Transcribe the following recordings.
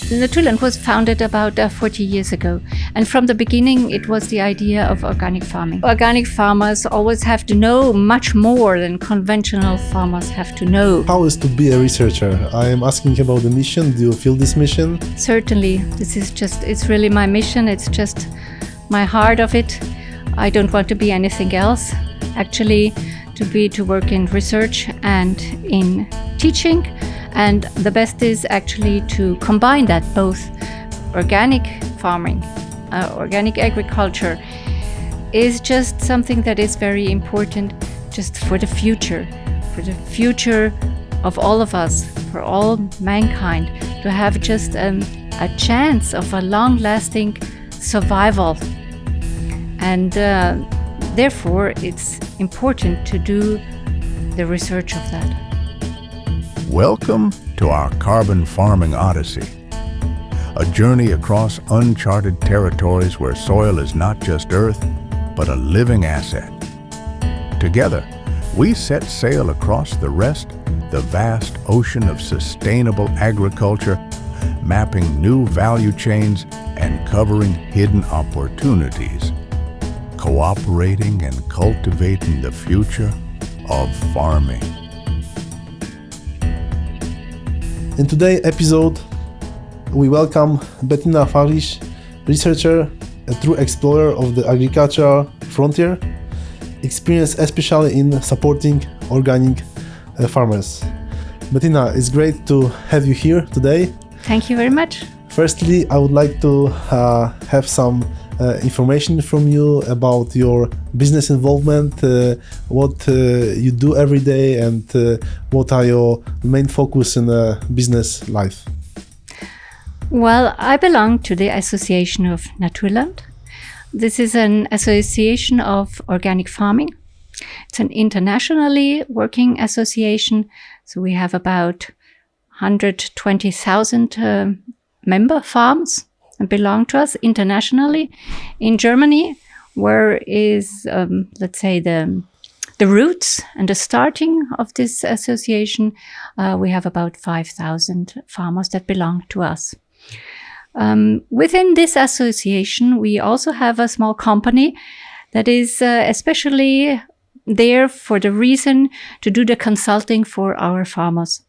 Naturland was founded about 40 years ago, and from the beginning it was the idea of organic farming. Organic farmers always have to know much more than conventional farmers have to know. How is to be a researcher? I am asking about the mission. Do you feel this mission? Certainly, it's really my mission, it's just my heart of it. I don't want to be anything else. Actually, to work in research and in teaching. And the best is actually to combine that, both organic farming, organic agriculture is just something that is very important just for the future of all of us, for all mankind, to have just a chance of a long-lasting survival. And therefore, it's important to do the research of that. Welcome to our Carbon Farming Odyssey, a journey across uncharted territories where soil is not just earth, but a living asset. Together, we set sail across the vast ocean of sustainable agriculture, mapping new value chains and covering hidden opportunities, cooperating and cultivating the future of farming. In today's episode, we welcome Bettina Fähnrich, researcher, a true explorer of the agricultural frontier, experienced especially in supporting organic farmers. Bettina, it's great to have you here today. Thank you very much. Firstly, I would like to have some information from you about your business involvement, what you do every day, and what are your main focus in business life. Well, I belong to the Association of Naturland. This is an association of organic farming. It's an internationally working association, so we have about 120,000 member farms and belong to us internationally. In Germany, where is, let's say, the roots and the starting of this association, we have about 5,000 farmers that belong to us. Within this association, we also have a small company that is especially there for the reason to do the consulting for our farmers.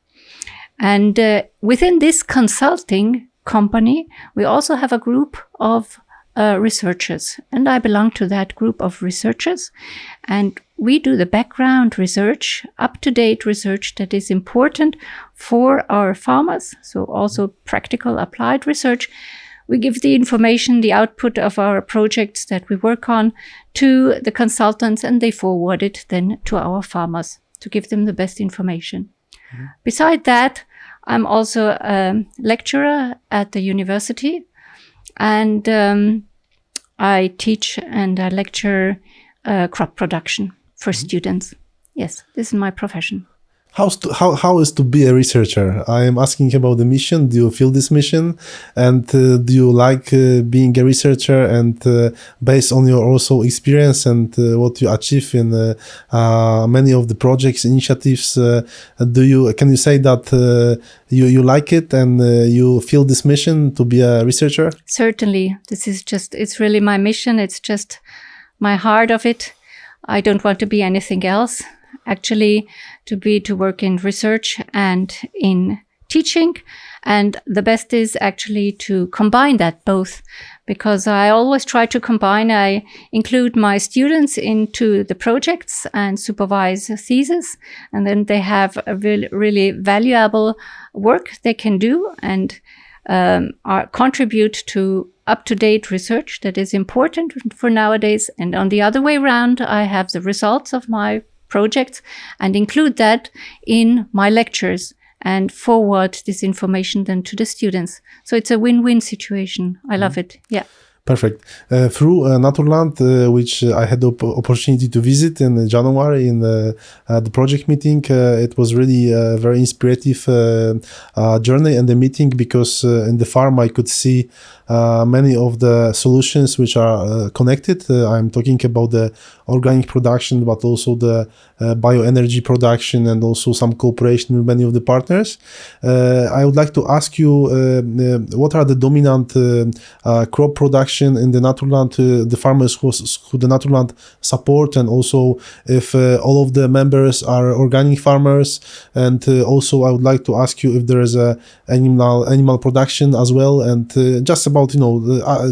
And within this consulting company, we also have a group of researchers, and I belong to that group of researchers, and we do the background research, up-to-date research that is important for our farmers, so also practical applied research. We give the information, the output of our projects that we work on to the consultants, and they forward it then to our farmers to give them the best information. Mm-hmm. Beside that, I'm also a lecturer at the university, and I teach and I lecture crop production for students. Yes, this is my profession. How is to be a researcher? I am asking about the mission. Do you feel this mission? And do you like being a researcher? And based on your also experience and what you achieve in many of the projects, initiatives, can you say that you like it and you feel this mission to be a researcher? Certainly. It's really my mission. It's just my heart of it. I don't want to be anything else. Actually, to work in research and in teaching. And the best is actually to combine that both, because I always try to combine. I include my students into the projects and supervise thesis, and then they have a really valuable work they can do and contribute to up-to-date research that is important for nowadays. And on the other way around, I have the results of my projects and include that in my lectures and forward this information then to the students. So it's a win-win situation. I love it. Yeah. Perfect. Through Naturland, which I had the opportunity to visit in January in the project meeting, it was really a very inspirative journey and the meeting, because in the farm I could see many of the solutions which are connected. I'm talking about the organic production, but also the bioenergy production, and also some cooperation with many of the partners. I would like to ask you, what are the dominant crop production in the Naturland, the farmers who the Naturland support, and also if all of the members are organic farmers, and also I would like to ask you if there is a animal production as well, and just about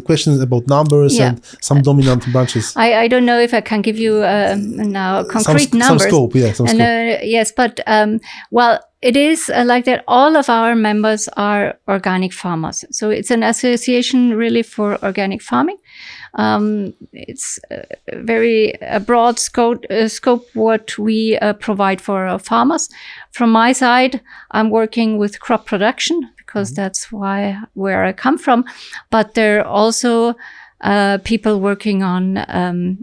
questions about numbers and some dominant branches. I don't know if I can give you now concrete numbers. Some scope, yeah. Some scope. Yes, but well, it is like that. All of our members are organic farmers. So it's an association really for organic farming. It's a very broad scope what we provide for our farmers. From my side, I'm working with crop production, because that's where I come from. But there are also people working on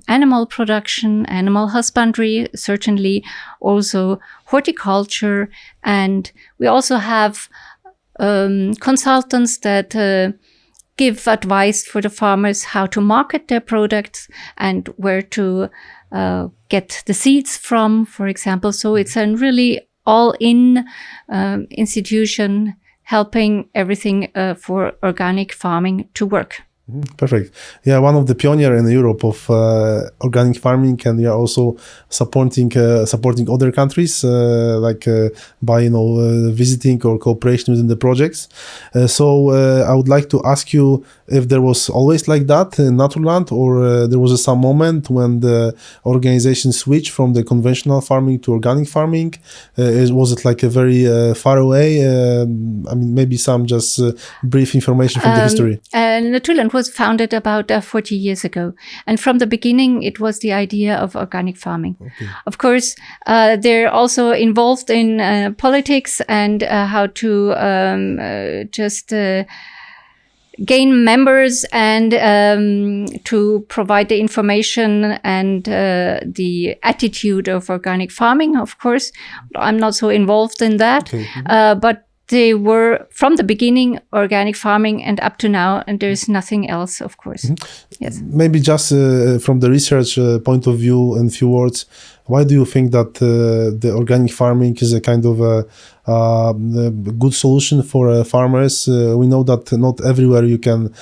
animal production, animal husbandry, certainly also horticulture. And we also have consultants that give advice for the farmers how to market their products and where to get the seeds from, for example. So it's a really all-in institution helping everything for organic farming to work. Perfect. Yeah, one of the pioneers in Europe of organic farming, and we are also supporting other countries by visiting or cooperation within the projects. So I would like to ask you if there was always like that in Naturland, or there was some moment when the organization switched from the conventional farming to organic farming. Was it like a very far away? Maybe some just brief information from the history. Naturland was founded about 40 years ago. And from the beginning, it was the idea of organic farming. Okay. Of course, they're also involved in politics and how to gain members and to provide the information and the attitude of organic farming, of course. I'm not so involved in that. Okay. But they were from the beginning organic farming and up to now, and there's nothing else, of course. Mm-hmm. Yes. Maybe just from the research point of view, in few words, why do you think that the organic farming is a kind of a good solution for farmers? We know that not everywhere you can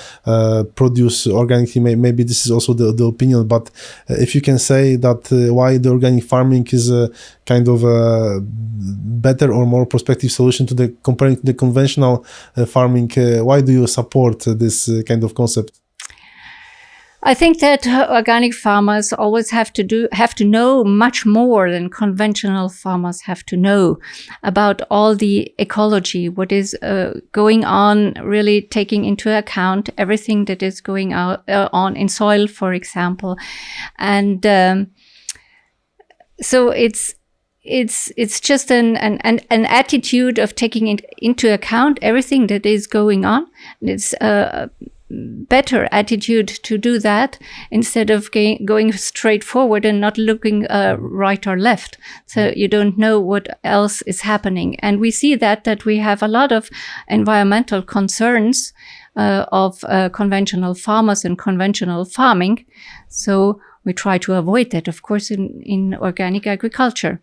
produce organically. Maybe this is also the opinion, but if you can say that why the organic farming is a kind of a better or more prospective solution to comparing to the conventional farming, why do you support this kind of concept? I think that organic farmers always have to know much more than conventional farmers have to know about all the ecology, what is going on, really taking into account everything that is going on in soil, for example. And so it's just an attitude of taking into account everything that is going on. It's better attitude to do that instead of going straight forward and not looking right or left. So you don't know what else is happening. And we see that we have a lot of environmental concerns of conventional farmers and conventional farming. So we try to avoid that, of course, in organic agriculture.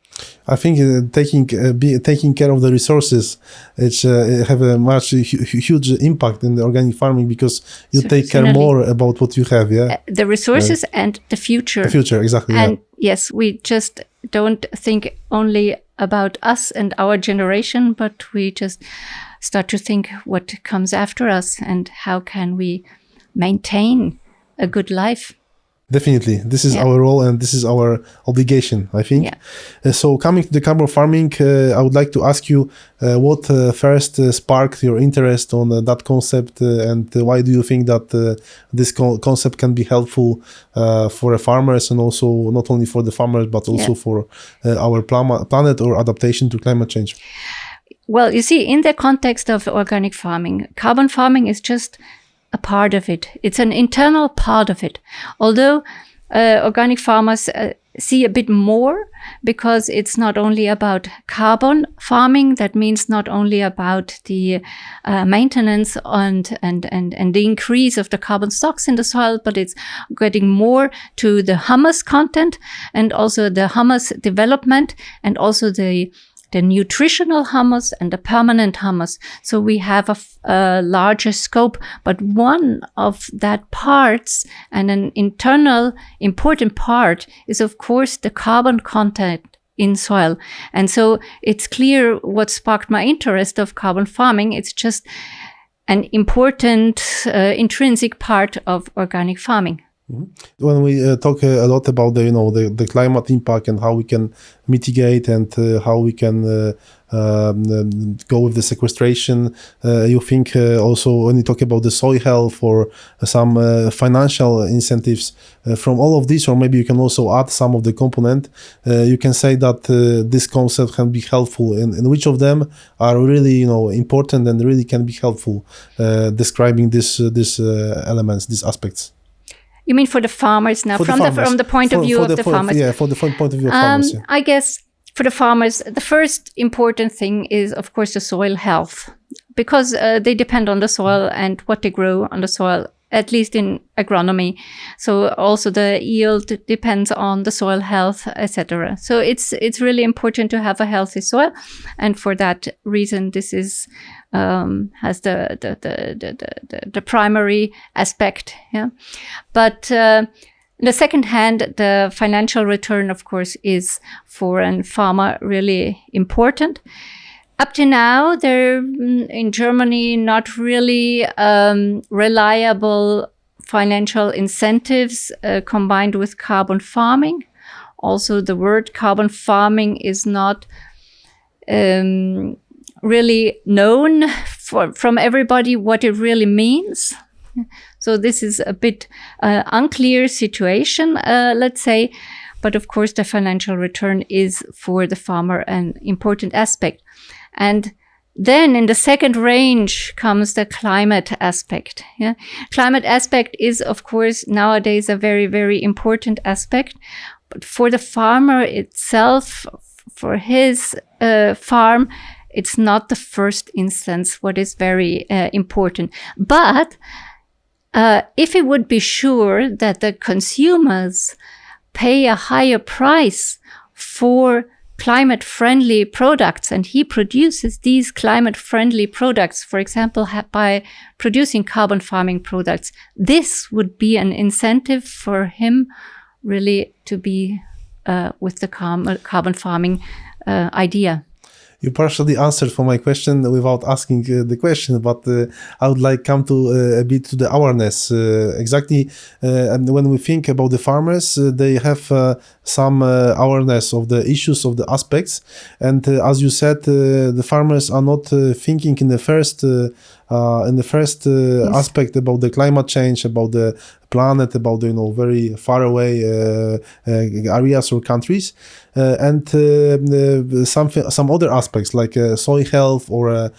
I think taking care of the resources, it have a much huge impact in the organic farming, because you take care more about what you have. Yeah, the resources and the future. The future, exactly. And yes, we just don't think only about us and our generation, but we just start to think what comes after us and how can we maintain a good life. Definitely. This is our role and this is our obligation, I think. Yeah. So coming to the carbon farming, I would like to ask you what first sparked your interest on that concept, and why do you think that this concept can be helpful for farmers, and also not only for the farmers, but also for our planet or adaptation to climate change? Well, you see, in the context of organic farming, carbon farming is just a part of it. It's an internal part of it. Although organic farmers see a bit more, because it's not only about carbon farming. That means not only about the maintenance and the increase of the carbon stocks in the soil, but it's getting more to the humus content and also the humus development and also the nutritional humus and the permanent humus. So we have a larger scope, but one of that parts and an internal important part is of course the carbon content in soil. And so it's clear what sparked my interest of carbon farming. It's just an important intrinsic part of organic farming. When we talk a lot about the climate impact and how we can mitigate and how we can go with the sequestration, you think also when you talk about the soil health or some financial incentives from all of this, or maybe you can also add some of the component, you can say that this concept can be helpful, and which of them are really important and really can be helpful describing these elements, these aspects. You mean for the farmers now, from the point of view of the farmers? Yeah, for the point of view of farmers. Yeah. I guess for the farmers, the first important thing is, of course, the soil health, because they depend on the soil and what they grow on the soil, at least in agronomy. So also the yield depends on the soil health, etc. So it's really important to have a healthy soil, and for that reason, this is has the primary aspect. Yeah, but on the second hand, the financial return, of course, is for a farmer really important. Up to now, there in Germany not really reliable financial incentives combined with carbon farming. Also, the word carbon farming is not really known from everybody what it really means. So this is a bit unclear situation, let's say. But of course, the financial return is for the farmer an important aspect. And then in the second range comes the climate aspect. Yeah, climate aspect is, of course, nowadays a very, very important aspect. But for the farmer itself, for his farm, it's not the first instance what is very important. But if he would be sure that the consumers pay a higher price for climate-friendly products, and he produces these climate-friendly products, for example, by producing carbon farming products, this would be an incentive for him really to be with the carbon farming idea. You partially answered for my question without asking the question, but I would like come to a bit to the awareness. Exactly, and when we think about the farmers, they have some awareness of the issues, of the aspects, and as you said, the farmers are not thinking in the first yes. aspect about the climate change, about the planet, about very far away areas or countries, and some other aspects like soil health or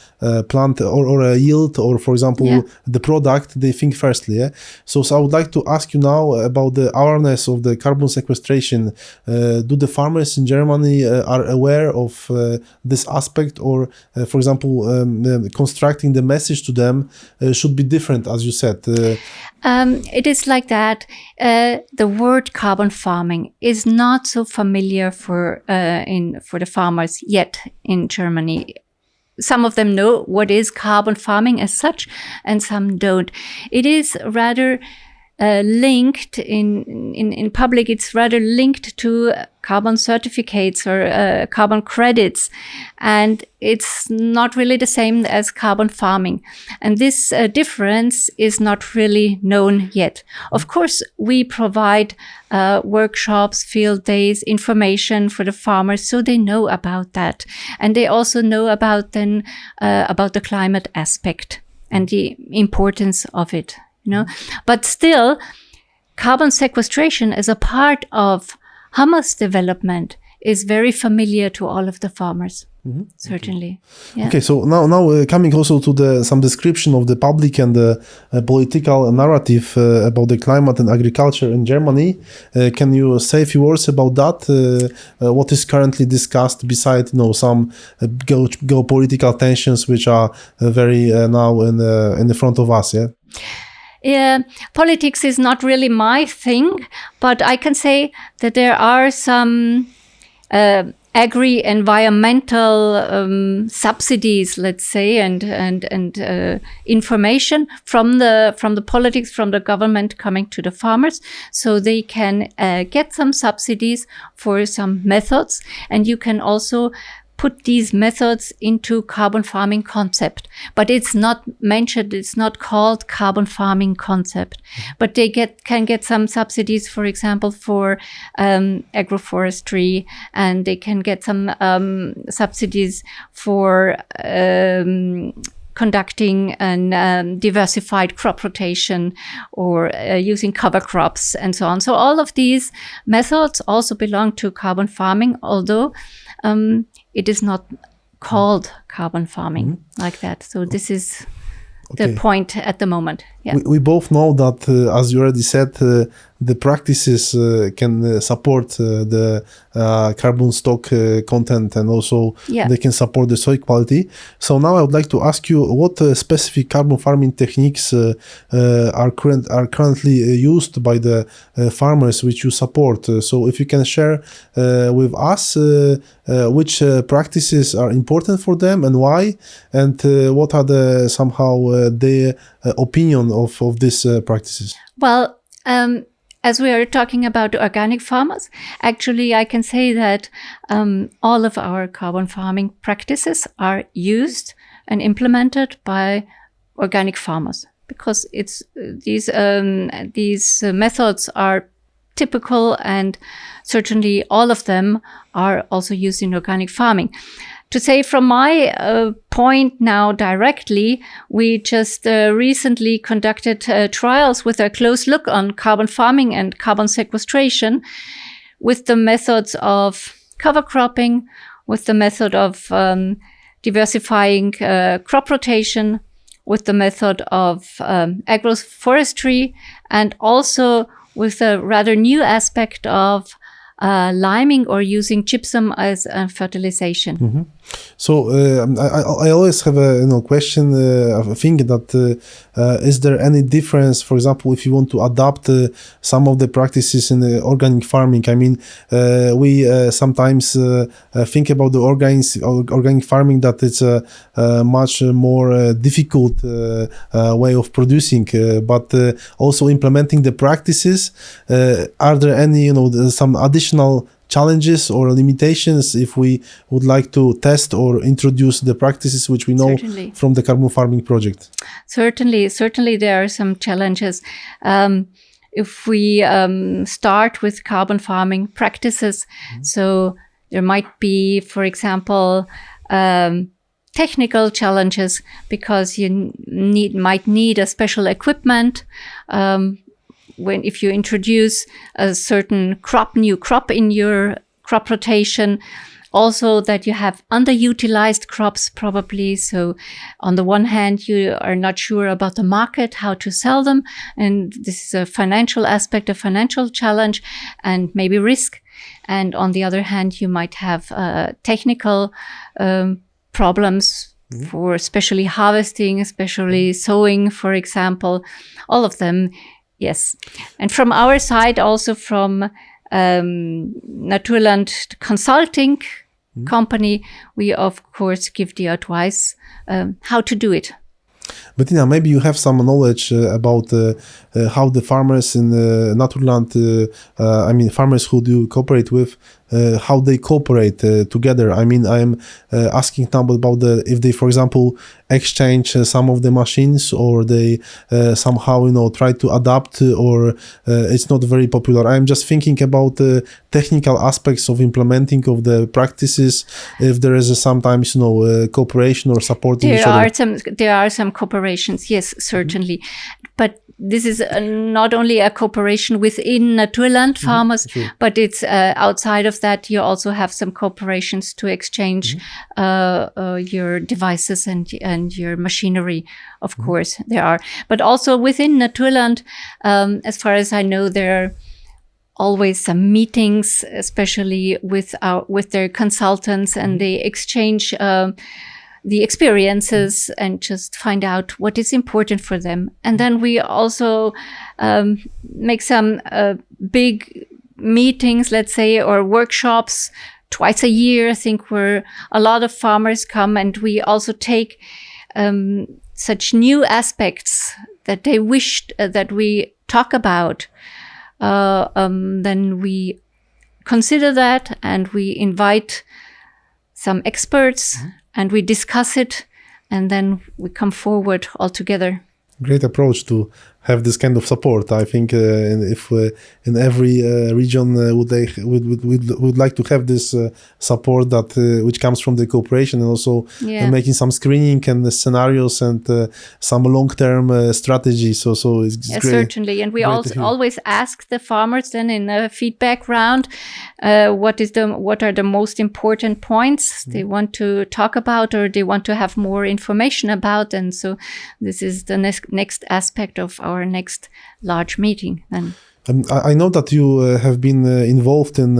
plant or a yield, or for example the product they think firstly. Yeah? So I would like to ask you now about the awareness of the carbon sequestration. Do the farmers in Germany are aware of this aspect, or for example constructing the message to them should be different, as you said? It is like that. The word carbon farming is not so familiar for the farmers yet in Germany. Some of them know what is carbon farming as such, and some don't. It is rather linked in public. It's rather linked to carbon certificates or carbon credits, and it's not really the same as carbon farming. And this difference is not really known yet. Of course, we provide workshops, field days, information for the farmers, so they know about that, and they also know about the climate aspect and the importance of it. But still, carbon sequestration as a part of humus development is very familiar to all of the farmers. Certainly. Yeah. Okay, so now coming also to some description of the public and the political narrative about the climate and agriculture in Germany. Can you say a few words about that? What is currently discussed beside some geopolitical tensions which are very now in the front of us? Yeah. Politics is not really my thing, but I can say that there are some agri-environmental subsidies, let's say, and information from the politics, from the government coming to the farmers, so they can get some subsidies for some methods, and you can also put these methods into carbon farming concept. But it's not mentioned, it's not called carbon farming concept. But they can get some subsidies, for example, for agroforestry, and they can get some subsidies for conducting an diversified crop rotation or using cover crops and so on. So all of these methods also belong to carbon farming, although it is not called carbon farming like that. So this is the point at the moment. Yeah. We both know that, as you already said, the practices can support the carbon stock content, and also they can support the soil quality. So now I would like to ask you what specific carbon farming techniques are currently used by the farmers which you support. So if you can share with us which practices are important for them and why, and what are their opinion of these practices? Well, as we are talking about organic farmers, actually I can say that all of our carbon farming practices are used and implemented by organic farmers, because these methods are typical, and certainly all of them are also used in organic farming. To say from my point now directly, we just recently conducted trials with a close look on carbon farming and carbon sequestration with the methods of cover cropping, with the method of diversifying crop rotation, with the method of agroforestry, and also with a rather new aspect of liming or using gypsum as a fertilization. So I always have a question. I think that is there any difference, for example, if you want to adapt some of the practices in the organic farming? I mean, we sometimes think about the organic farming that it's a much more difficult way of producing, but also implementing the practices. Are there any, some additional challenges or limitations if we would like to test or introduce the practices which we know from the carbon farming project? Certainly there are some challenges. If we start with carbon farming practices, so there might be, for example, technical challenges, because you might need a special equipment if you introduce a certain new crop in your crop rotation. Also that you have underutilized crops probably. So on the one hand, you are not sure about the market, how to sell them. And this is a financial aspect, a financial challenge, and maybe risk. And on the other hand, you might have technical problems for especially harvesting, especially sowing, for example, all of them. Yes. And from our side, also from Naturland consulting company, we of course give the advice how to do it. Bettina, maybe you have some knowledge about how the farmers in Naturland, farmers who do cooperate with, how they cooperate together. I mean, I'm asking now about if they, for example, exchange some of the machines, or they somehow, try to adapt, or it's not very popular. I'm just thinking about the technical aspects of implementing of the practices, if there is sometimes, cooperation or supporting each other. There are some cooperations, yes, certainly. but this is not only a cooperation within Naturland farmers, but it's outside of that. You also have some cooperations to exchange your devices and your machinery. Of course, there are, but also within Naturland, as far as I know, there are always some meetings, especially with their consultants, and they exchange the experiences and just find out what is important for them. And then we also make some big meetings, let's say, or workshops twice a year, I think, where a lot of farmers come, and we also take such new aspects that they wished that we talk about. Then we consider that, and we invite some experts, and we discuss it, and then we come forward all together. Great approach to have this kind of support. I think if in every region would like to have this support that which comes from the cooperation, and also making some screening and scenarios and some long-term strategy. So it's great. Certainly, and we also always ask the farmers then in a feedback round what are the most important points they want to talk about, or they want to have more information about, and so this is the next aspect of our next large meeting then. I know that you have been involved in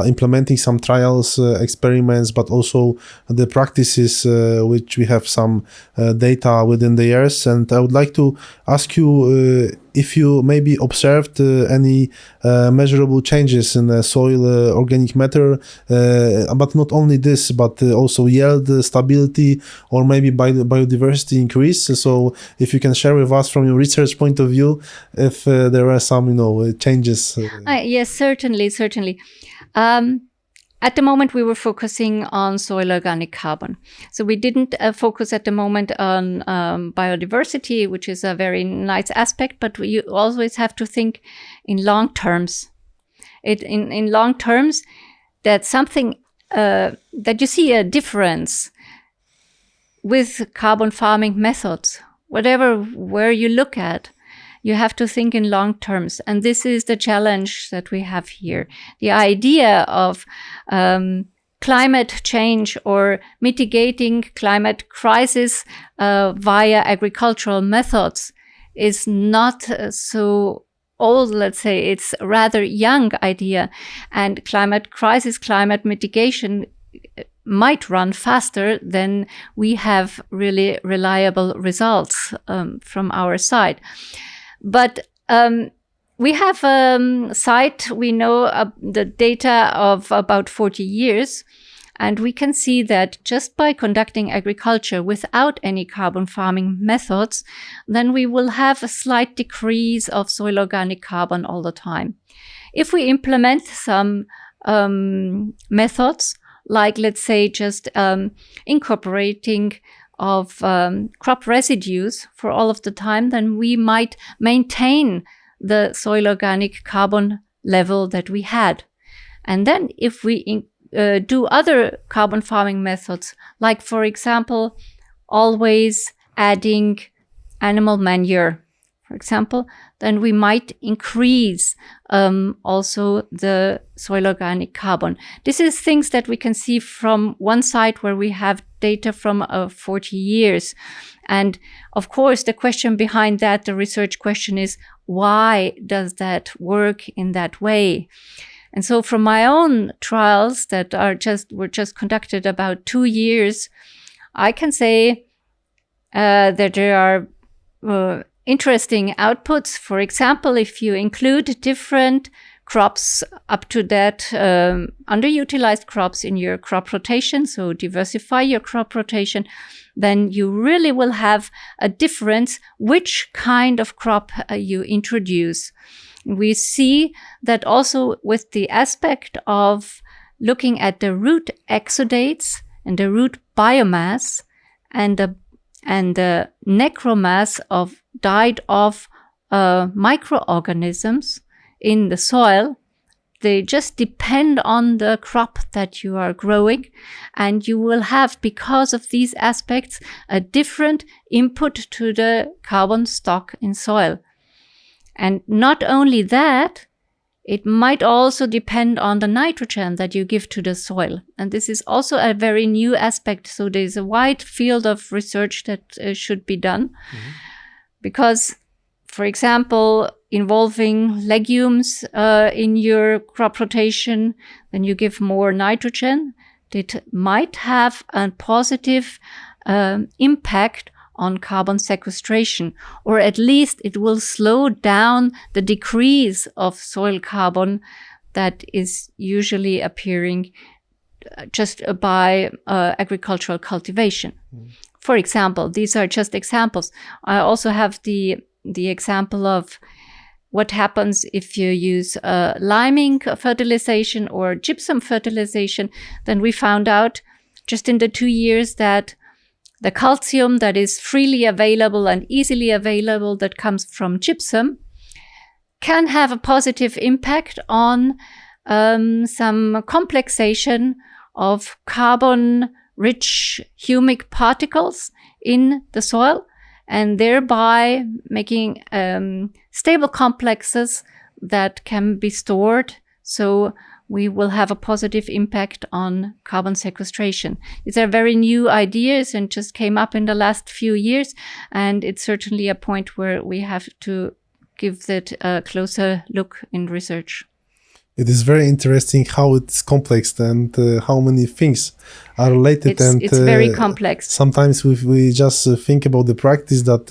implementing some trials, experiments, but also the practices which we have some data within the years. And I would like to ask you if you maybe observed any measurable changes in soil organic matter, but not only this, but also yield stability, or maybe biodiversity increase. So if you can share with us from your research point of view, if there are some, changes. Yes, certainly. At the moment, we were focusing on soil organic carbon. So we didn't focus at the moment on biodiversity, which is a very nice aspect, but you always have to think in long terms. In long terms, that's something that you see a difference with carbon farming methods. Where you look at, you have to think in long terms. And this is the challenge that we have here. The idea of climate change or mitigating climate crisis via agricultural methods is not so old, let's say. It's a rather young idea. And climate crisis, climate mitigation might run faster than we have really reliable results from our side. But we have a site, we know the data of about 40 years, and we can see that just by conducting agriculture without any carbon farming methods, then we will have a slight decrease of soil organic carbon all the time. If we implement some methods, like let's say just incorporating of crop residues for all of the time, then we might maintain the soil organic carbon level that we had. And then if we do other carbon farming methods, like for example, always adding animal manure, for example, then we might increase also the soil organic carbon. This is things that we can see from one side where we have data from 40 years. And of course, the question behind that, the research question is, why does that work in that way? And so from my own trials that were just conducted about 2 years, I can say that there are interesting outputs. For example, if you include different crops up to that underutilized crops in your crop rotation, so diversify your crop rotation, then you really will have a difference which kind of crop you introduce. We see that also with the aspect of looking at the root exudates and the root biomass and the necromass of died off microorganisms in the soil, they just depend on the crop that you are growing, and you will have, because of these aspects, a different input to the carbon stock in soil. And not only that, it might also depend on the nitrogen that you give to the soil. And this is also a very new aspect. So there's a wide field of research that should be done. Because, for example, involving legumes in your crop rotation, then you give more nitrogen. That might have a positive impact on carbon sequestration, or at least it will slow down the decrease of soil carbon that is usually appearing just by agricultural cultivation. For example, these are just examples. I also have the example of what happens if you use liming fertilization or gypsum fertilization. Then we found out just in the 2 years that the calcium that is freely available and easily available that comes from gypsum can have a positive impact on some complexation of carbon-rich humic particles in the soil, and thereby making stable complexes that can be stored. So we will have a positive impact on carbon sequestration. These are very new ideas and just came up in the last few years. And it's certainly a point where we have to give that a closer look in research. It is very interesting how it's complex and how many things are related. It's very complex. Sometimes we just think about the practice that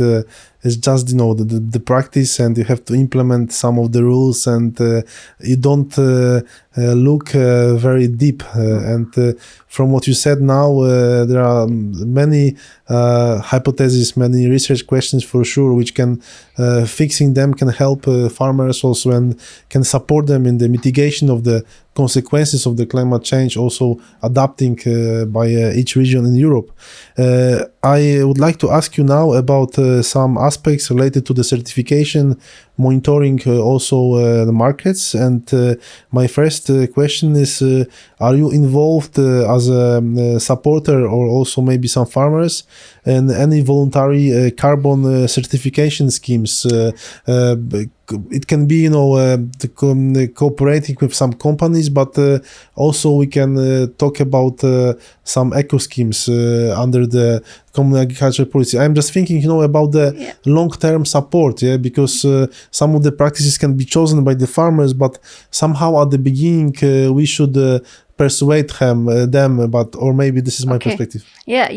it's just, the practice, and you have to implement some of the rules, and you don't look very deep. And from what you said now, there are many hypotheses, many research questions for sure, which can fixing them can help farmers also, and can support them in the mitigation of the consequences of the climate change, also adapting by each region in Europe. I would like to ask you now about some aspects related to the certification, monitoring, also the markets. And my first question is, are you involved as a supporter, or also maybe some farmers, in any voluntary carbon certification schemes? It can be, cooperating with some companies, but also we can talk about some eco schemes under the Common Agricultural Policy. I'm just thinking, about the long-term support, because some of the practices can be chosen by the farmers, but somehow at the beginning we should persuade them, or maybe this is my perspective. Yeah.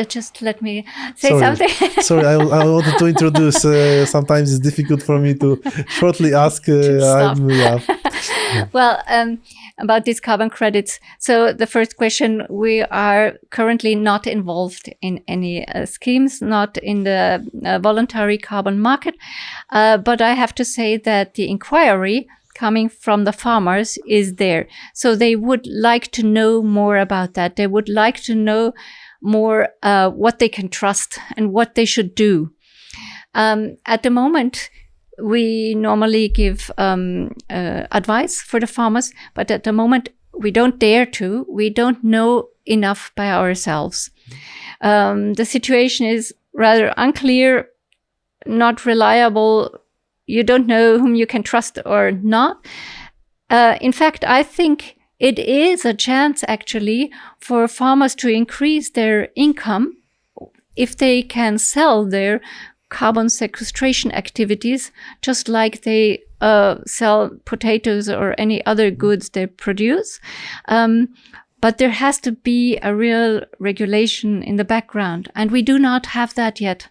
Just let me say something. Sorry, I wanted to introduce. Sometimes it's difficult for me to shortly ask. Well, about these carbon credits. So the first question, we are currently not involved in any schemes, not in the voluntary carbon market. But I have to say that the inquiry coming from the farmers is there. So they would like to know more about that. They would like to know more what they can trust and what they should do. At the moment, we normally give advice for the farmers, but at the moment we don't dare to. We don't know enough by ourselves. The situation is rather unclear, not reliable. You don't know whom you can trust or not. In fact, I think it is a chance actually for farmers to increase their income if they can sell their carbon sequestration activities, just like they sell potatoes or any other goods they produce. But there has to be a real regulation in the background, and we do not have that yet.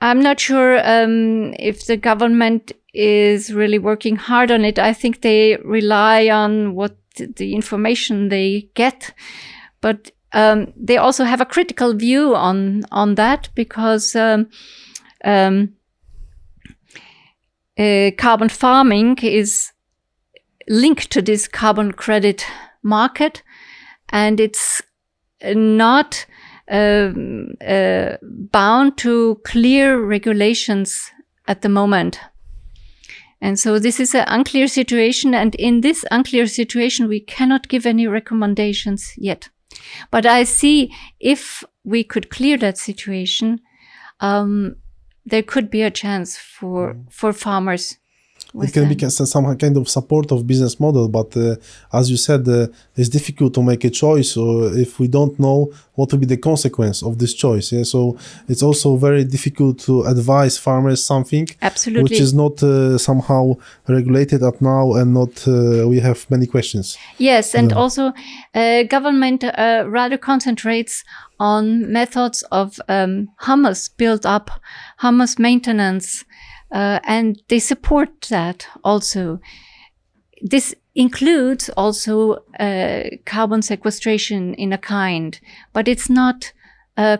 I'm not sure if the government is really working hard on it. I think they rely on what the information they get, but they also have a critical view on that, because carbon farming is linked to this carbon credit market, and it's not bound to clear regulations at the moment. And so this is an unclear situation. And in this unclear situation, we cannot give any recommendations yet. But I see if we could clear that situation, there could be a chance for farmers. It can be some kind of support of business model, but as you said, it's difficult to make a choice, or if we don't know what will be the consequence of this choice. Yeah? So it's also very difficult to advise farmers something Absolutely. which is not somehow regulated at now, and not we have many questions. Yes, and also government rather concentrates on methods of humus build-up, humus maintenance, and they support that also. This includes also carbon sequestration in a kind, but it's not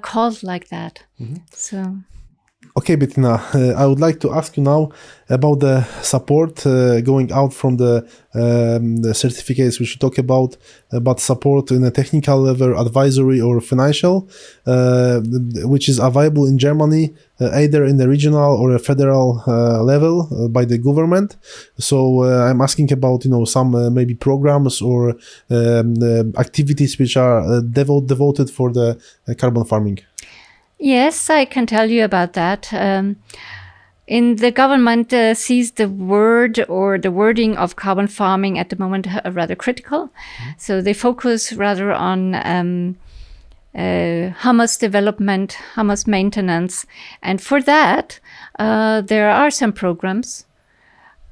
called like that. So. Okay, Bettina, I would like to ask you now about the support going out from the certificates we should talk about, but support in a technical level, advisory or financial, which is available in Germany, either in the regional or a federal level by the government. So I'm asking about, some maybe programs or activities which are devoted for the carbon farming. Yes, I can tell you about that. In the government sees the word or the wording of carbon farming at the moment rather critical. So they focus rather on humus development, humus maintenance. And for that, there are some programs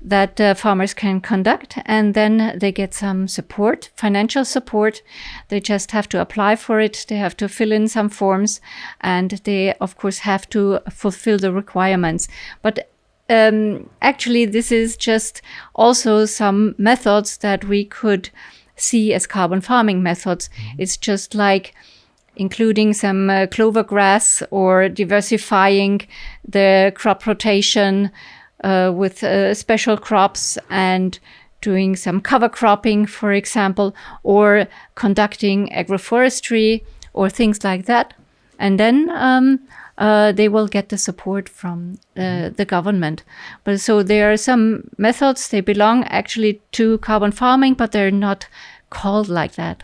that farmers can conduct, and then they get some support, financial support. They just have to apply for it. They have to fill in some forms, and they, of course, have to fulfill the requirements. But actually, this is just also some methods that we could see as carbon farming methods. It's just like including some clover grass or diversifying the crop rotation with special crops, and doing some cover cropping, for example, or conducting agroforestry or things like that. And then they will get the support from the government. But so there are some methods, they belong actually to carbon farming, but they're not called like that.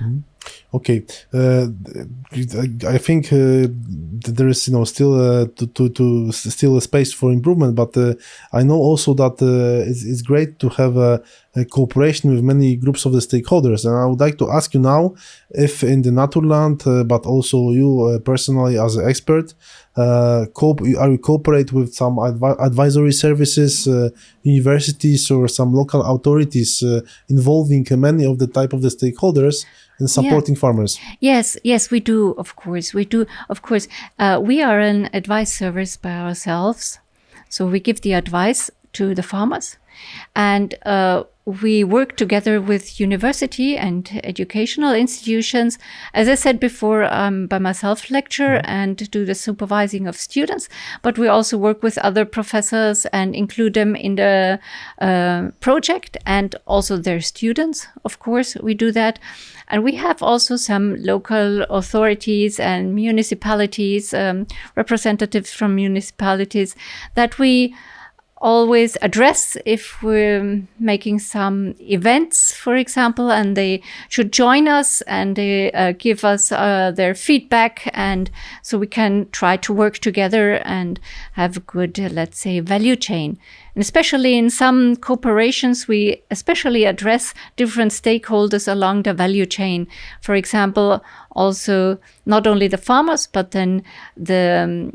Okay, I think there is still a space for improvement, but I know also that it's great to have a cooperation with many groups of the stakeholders, and I would like to ask you now if in the Naturland, but also you personally as an expert, are you cooperate with some advisory services, universities, or some local authorities involving many of the type of the stakeholders in supporting farmers? Yes, we do, of course. We are an advice service by ourselves. So we give the advice to the farmers, and we work together with university and educational institutions. As I said before, I'm by myself lecture and do the supervising of students, but we also work with other professors and include them in the project, and also their students, of course, we do that. And we have also some local authorities and municipalities, representatives from municipalities that we always address if we're making some events, for example, and they should join us and they give us their feedback, and so we can try to work together and have a good, let's say, value chain. And especially in some cooperations, we especially address different stakeholders along the value chain. For example, also not only the farmers, but then the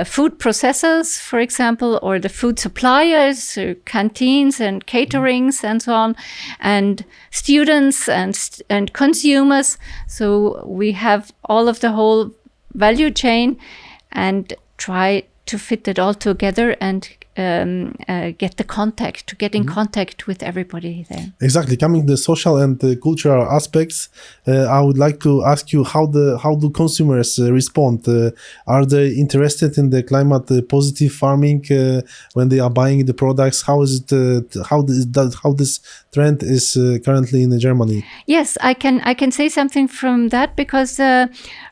food processors, for example, or the food suppliers, canteens and caterings and so on, and students and consumers. So we have all of the whole value chain and try to fit it all together and get in contact with everybody there. Exactly. Coming to the social and cultural aspects, I would like to ask you how do consumers respond? Are they interested in the climate positive farming when they are buying the products? How is it? How this trend is currently in Germany? Yes, I can say something from that, because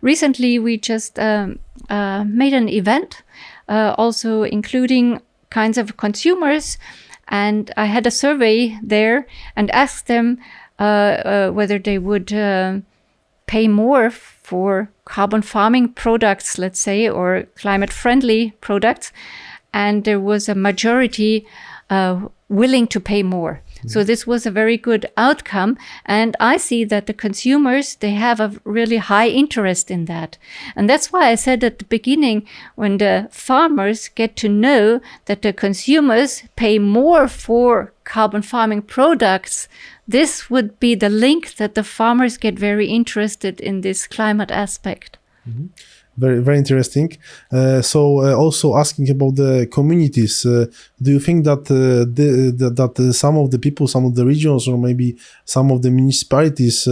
recently we just made an event, also including kinds of consumers, And I had a survey there and asked them whether they would pay more for carbon farming products, let's say, or climate-friendly products. And there was a majority willing to pay more. So this was a very good outcome. And I see that the consumers, they have a really high interest in that. And that's why I said at the beginning, when the farmers get to know that the consumers pay more for carbon farming products, this would be the link that the farmers get very interested in this climate aspect. Mm-hmm. Very, very interesting. Also asking about the communities, do you think that some of the people, some of the regions, or maybe some of the municipalities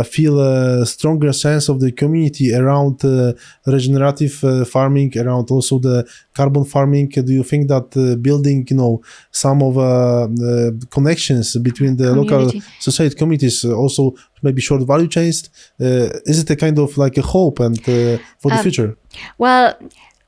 feel a stronger sense of the community around regenerative farming, around also the carbon farming? Do you think that building, some of connections between the local society communities, also maybe short value chains, is it a kind of like a hope and for the future? Well,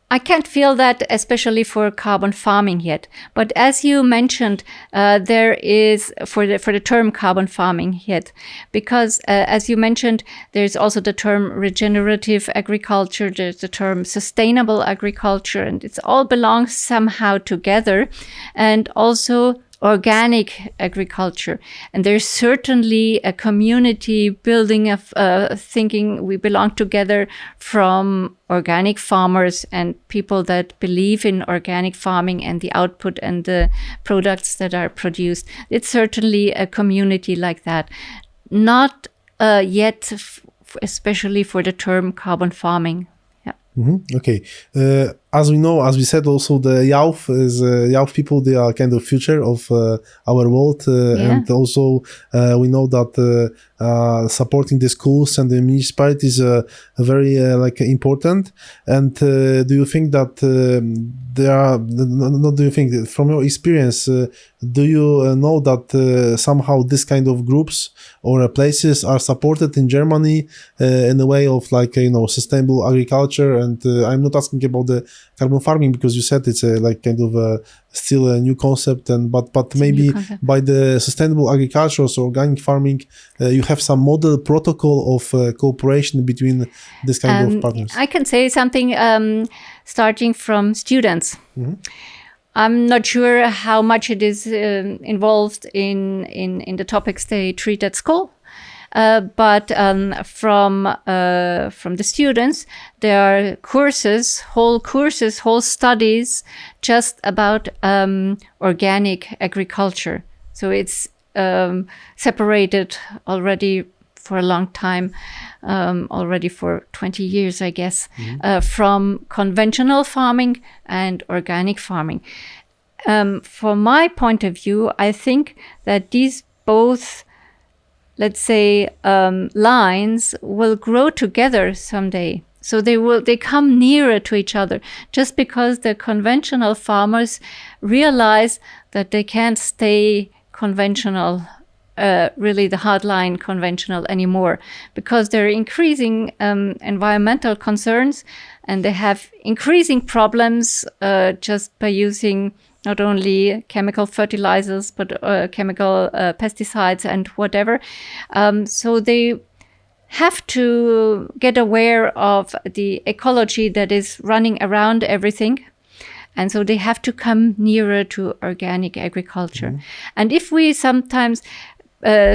I can't feel that, especially for carbon farming yet. But as you mentioned, there is for the term carbon farming yet, because as you mentioned, there's also the term regenerative agriculture, there's the term sustainable agriculture, and it all belongs somehow together, and also organic agriculture. And there's certainly a community building of thinking we belong together from organic farmers and people that believe in organic farming and the output and the products that are produced. It's certainly a community like that. Not yet, especially for the term carbon farming. Yeah. Mm-hmm. Okay. As we know, as we said, also the Youth people, they are kind of future of our world, and also we know that supporting the schools and the municipalities are very important. And do you think that from your experience, do you know that somehow this kind of groups or places are supported in Germany in a way of sustainable agriculture? And I'm not asking about the carbon farming, because you said it's still a new concept, but maybe by the sustainable agriculture, so organic farming, you have some model protocol of cooperation between this kind of partners. I can say something starting from students. Mm-hmm. I'm not sure how much it is involved in the topics they treat at school. But from the students, there are whole studies just about organic agriculture. So it's separated already for a long time, already for 20 years, I guess, from conventional farming and organic farming. From my point of view, I think that these both, let's say, lines will grow together someday. So they come nearer to each other, just because the conventional farmers realize that they can't stay conventional, really the hardline conventional anymore, because there are increasing environmental concerns, and they have increasing problems just by using not only chemical fertilizers, but chemical pesticides and whatever. So they have to get aware of the ecology that is running around everything. And so they have to come nearer to organic agriculture. Mm-hmm. And if we sometimes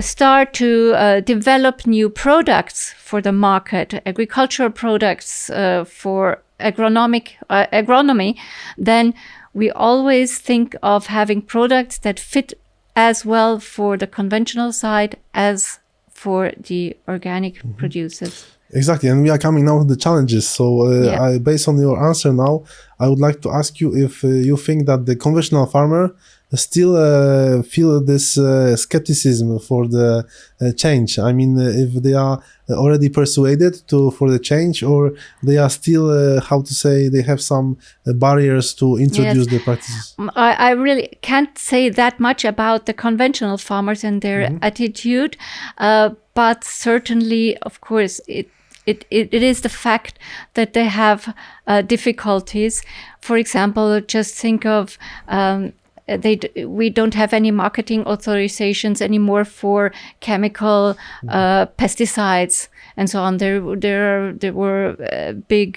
start to develop new products for the market, agricultural products for agronomy, then we always think of having products that fit as well for the conventional side as for the organic producers. Exactly, and we are coming now to the challenges. So based on your answer now, I would like to ask you if you think that the conventional farmer still feel this skepticism for the change. I mean, if they are already persuaded for the change, or they are still, they have some barriers to introduce the practices. I really can't say that much about the conventional farmers and their attitude, but certainly, of course, it is the fact that they have difficulties. For example, just think of we don't have any marketing authorizations anymore for chemical pesticides and so on. There were big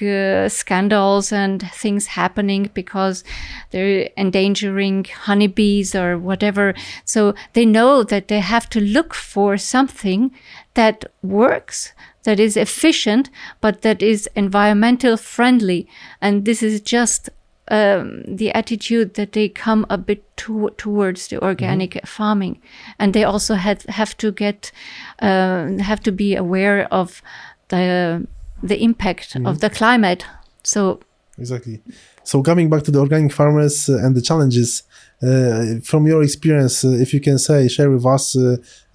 scandals and things happening because they're endangering honeybees or whatever. So they know that they have to look for something that works, that is efficient, but that is environmental friendly. And this is just the attitude that they come a bit towards the organic farming, and they also have to be aware of the impact of the climate. So exactly. So coming back to the organic farmers and the challenges, from your experience, if you can share with us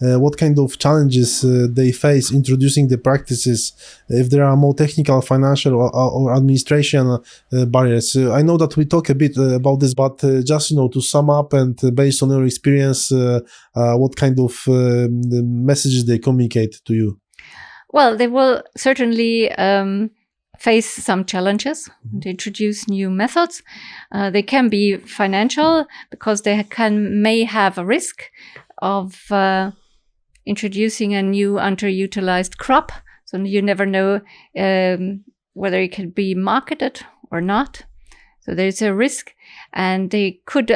what kind of challenges they face introducing the practices, if there are more technical, financial or administration barriers. I know that we talk a bit about this, but just to sum up and based on your experience, what kind of messages they communicate to you? Well, they will certainly face some challenges to introduce new methods. They can be financial because they may have a risk of introducing a new underutilized crop. So you never know whether it can be marketed or not. So there's a risk, and they could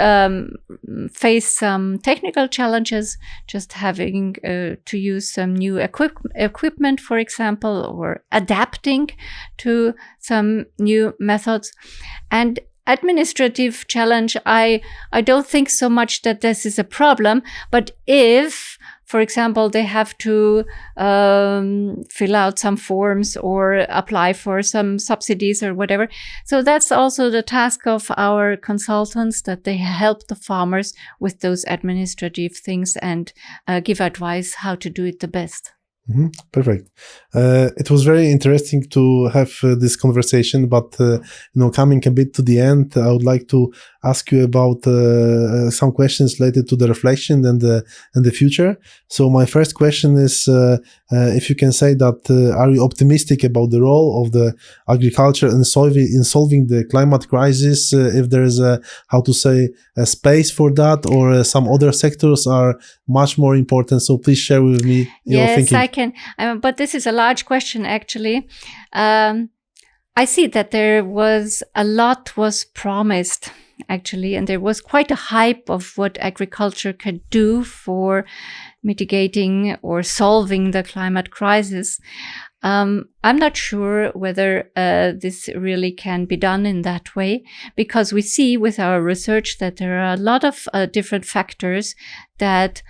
face some technical challenges, just having to use some new equipment, for example, or adapting to some new methods. And administrative challenge, I don't think so much that this is a problem, but if, for example, they have to fill out some forms or apply for some subsidies or whatever. So that's also the task of our consultants, that they help the farmers with those administrative things and give advice how to do it the best. Perfect. It was very interesting to have this conversation, but coming a bit to the end, I would like to ask you about some questions related to the reflection and the future. So my first question is, if you can say that, are you optimistic about the role of the agriculture in solving the climate crisis? If there is a space for that, or some other sectors are much more important? So please share with me your thinking. Yes, I can. But this is a large question, actually. I see that a lot was promised, actually, and there was quite a hype of what agriculture could do for mitigating or solving the climate crisis. I'm not sure whether this really can be done in that way, because we see with our research that there are a lot of different factors that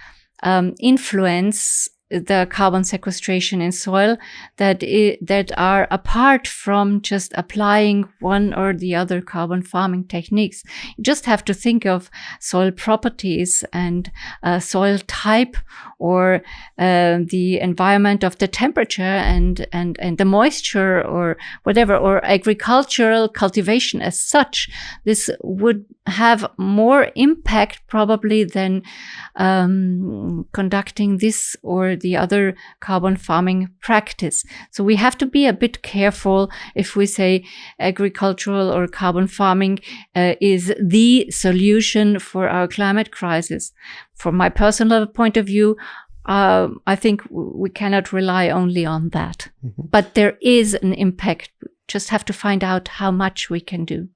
influence the carbon sequestration in soil that are apart from just applying one or the other carbon farming techniques. You just have to think of soil properties and soil type, or the environment of the temperature and the moisture or whatever, or agricultural cultivation as such. This would have more impact probably than conducting this or the other carbon farming practice. So we have to be a bit careful if we say agricultural or carbon farming is the solution for our climate crisis. From my personal point of view, I think we cannot rely only on that. But there is an impact. Just have to find out how much we can do.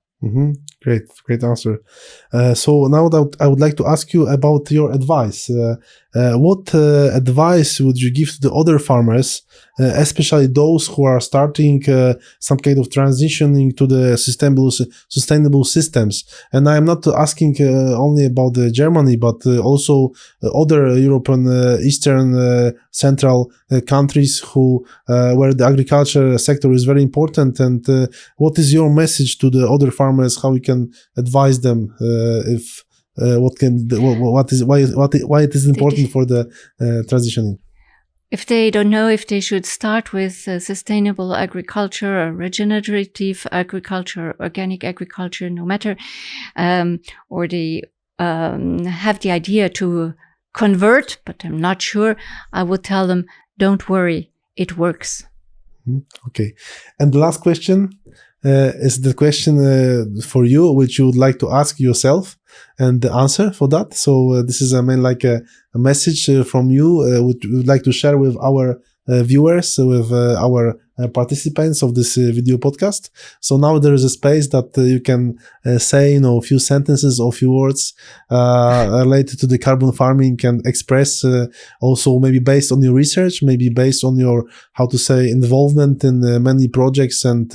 Great answer. So now that I would like to ask you about your advice. What advice would you give to the other farmers, especially those who are starting some kind of transitioning to the sustainable systems? And I am not asking only about Germany, but also other European, Eastern, Central countries where the agriculture sector is very important. And what is your message to the other farmers? How we can advise them why it is important for the transitioning? If they don't know if they should start with sustainable agriculture or regenerative agriculture, organic agriculture, no matter, or they have the idea to convert, but I'm not sure, I would tell them, don't worry, it works. Okay. And the last question is the question for you, which you would like to ask yourself. and the answer for that. So this is a message from you which we would like to share with our viewers, with our participants of this video podcast. So now there is a space that you can say, a few sentences or few words related to the carbon farming and express also maybe based on your research, maybe based on your, involvement in many projects, and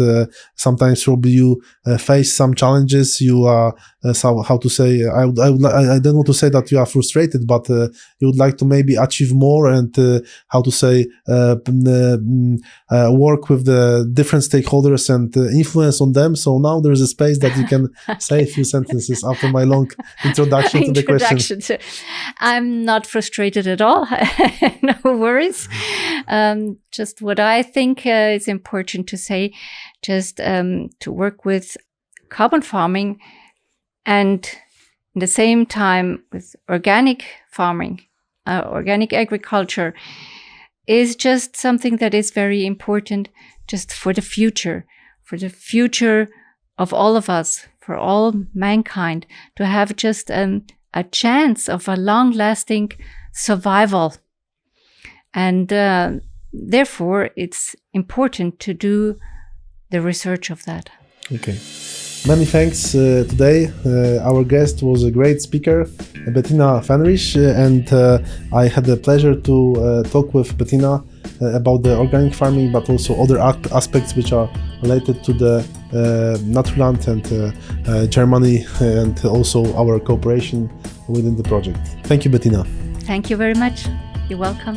sometimes probably you face some challenges. You are, I don't want to say that you are frustrated, but you would like to maybe achieve more and work with the different stakeholders and influence on them. So now there is a space that you can say a few sentences after my long introduction to the question. I'm not frustrated at all. No worries. Just what I think is important to say, just to work with carbon farming and at the same time with organic farming, organic agriculture, is just something that is very important just for the future of all of us, for all mankind, to have just a chance of a long-lasting survival. And therefore, it's important to do the research of that. Okay. Many thanks today. Our guest was a great speaker, Bettina Fähnrich, and I had the pleasure to talk with Bettina about the organic farming, but also other aspects which are related to the Naturland and Germany, and also our cooperation within the project. Thank you, Bettina. Thank you very much. You're welcome.